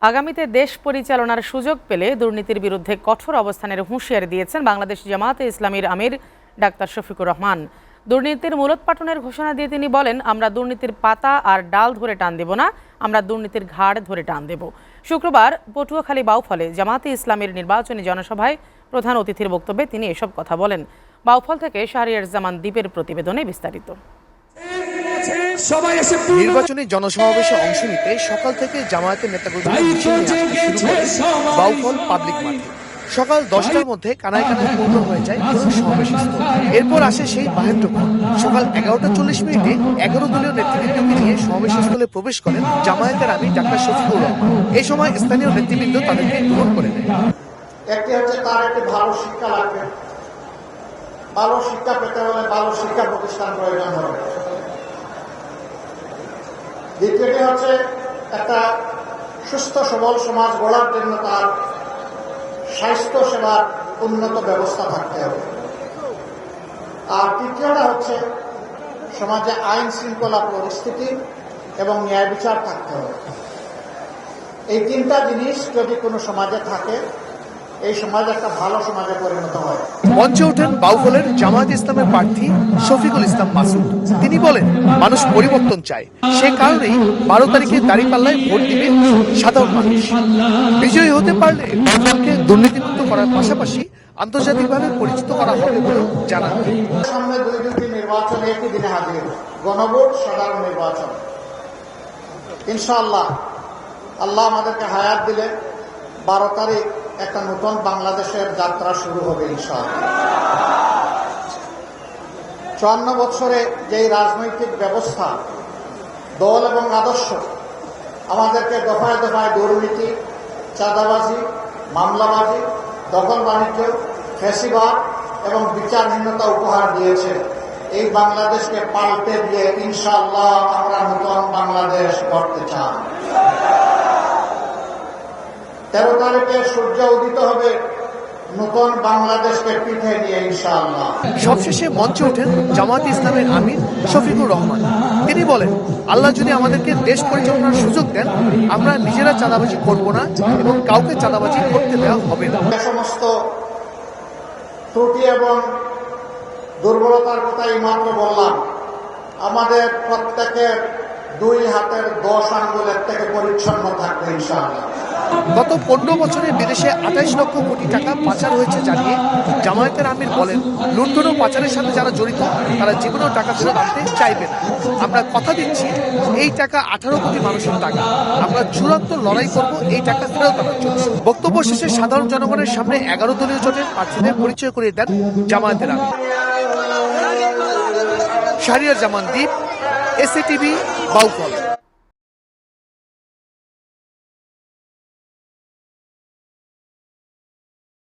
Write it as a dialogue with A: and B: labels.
A: আগামীতে দেশ পরিচালনার সুযোগ পেলে দুর্নীতির বিরুদ্ধে কঠোর অবস্থানের হুঁশিয়ারি দিয়েছেন বাংলাদেশ জামায়াতে ইসলামীর আমির ডাক্তার শফিকুর রহমান। দুর্নীতির মূলোৎপাটনের ঘোষণা দিয়ে তিনি বলেন, আমরা দুর্নীতির পাতা আর ডাল ধরে টান দেব না, আমরা দুর্নীতির ঘাড় ধরে টান দেব। শুক্রবার পটুয়াখালী বাউফলে জামায়াতে ইসলামীর নির্বাচনী জনসভায় প্রধান অতিথির বক্তব্যে তিনি এসব কথা বলেন। বাউফল থেকে শাহরিয়ার জামান দ্বীপের প্রতিবেদনে বিস্তারিত।
B: নির্বাচনী জনসমাবেশে অংশ নিতে সকাল থেকে জামায়াতের নেতাকর্মীরা শুরু করে বাউফল পাবলিক মাঠে। সকাল 10টার মধ্যে কানায় কানায় পূর্ণ হয়ে যায় সমাবেশ স্থল। এরপর আসে সেই মাহেন্দ্রক্ষণ। সকাল 11টা 40 মিনিটে 11 দলীয় নেতৃবৃন্দকে নিয়ে সমাবেশ স্থলে প্রবেশ করেন জামায়াতের আমির ডাক্তার শফিকুর রহমান। এই সময় স্থানীয় নেতৃবৃন্দ তাদেরকে গ্রহণ করে নেয়।
C: একটি হচ্ছে তার একটি ভালো শিক্ষা লাগবে, ভালো শিক্ষা পেতে হলে ভালো শিক্ষা প্রতিষ্ঠান প্রয়োজন হবে। দ্বিতীয়টি হচ্ছে একটা সুস্থ সবল সমাজ গড়ার জন্য তার স্বাস্থ্য সেবার উন্নত ব্যবস্থা থাকতে হবে। আর তৃতীয়টা হচ্ছে সমাজে আইন শৃঙ্খলা পরিস্থিতি এবং ন্যায় বিচার থাকতে হবে। এই তিনটা জিনিস যদি কোনো সমাজে থাকে, এই সমাজ একটা ভালো সমাজে পরিণত হয়।
B: মঞ্চে ওঠেন বাউফলের জামায়াত ইসলামের প্রার্থী শফিকুল ইসলাম মাসুদ। তিনি বলেন, মানুষ পরিবর্তন চায়, সে কারণেই 12 তারিখে দাঁড়িপাল্লায় ভোট দিবে সাধারণ মানুষ। বিজয়ী হতে পারলে বাংলাকে দুর্নীতিমুক্ত করার পাশাপাশি আন্তর্জাতিকভাবে পরিচিত করা হবে বলে জানান।
C: সামনে দুটি নির্বাচন একই দিনে হাজির, গণভোট, সাধারণ নির্বাচন। ইনশাআল্লাহ আল্লাহ আমাদেরকে হায়াত দিলে 12 তারিখ একটা নতুন বাংলাদেশের যাত্রা শুরু হবে ইনশাআল্লাহ। 54 বছরে যেই রাজনৈতিক ব্যবস্থা, দল এবং আদর্শ আমাদেরকে দফায় দফায় দুর্নীতি, চাঁদাবাজি, মামলাবাজি, দখল বাণিজ্য, ফ্যাসিবাদ এবং বিচারহীনতা উপহার দিয়েছে, এই বাংলাদেশকে পাল্টে দিয়ে ইনশাআল্লাহ আমরা নতুন বাংলাদেশ গড়তে চাই। 13 তারিখে সূর্য উদিত হবে নতুন বাংলাদেশকে পিঠে নিয়ে ইনশাআল্লাহ।
B: সবশেষে মঞ্চে ওঠেন জামায়াত ইসলামের আমির শফিকুর রহমান। তিনি বলেন, আল্লাহ যদি আমাদেরকে দেশ পরিচালনার সুযোগ দেন, আমরা নিজেরা চাঁদাবাজি করব না এবং কাউকে চাঁদাবাজি করতে দেওয়া হবে না।
C: সমস্ত ত্রুটি এবং দুর্বলতার কথা এইমাত্র বললাম। আমাদের প্রত্যেকের 2 হাতের 10 আঙ্গুলের থেকে পরিচ্ছন্ন থাকবে ইনশাআল্লাহ।
B: গত 15 বছরে বিদেশে 28 লক্ষ কোটি টাকা পাচার হয়েছে জানিয়ে জামায়াতের আমির বলেন, লুণ্ঠন ও পাচারের সাথে যারা জড়িত তারা জীবনেও টাকা ফেরত আনতে চাইবে না। আমরা কথা দিচ্ছি, এই টাকা 18 কোটি মানুষের টাকা, আমরা চূড়ান্ত লড়াই করব এই টাকা ফেরত আনার জন্য। বক্তব্য শেষে সাধারণ জনগণের সামনে 11 দলীয় জোটের প্রার্থীদের পরিচয় করিয়ে দেন জামায়াতের আমির। শাহরিয়ার জামান দ্বীপ, এসএটিভি, বাউফল।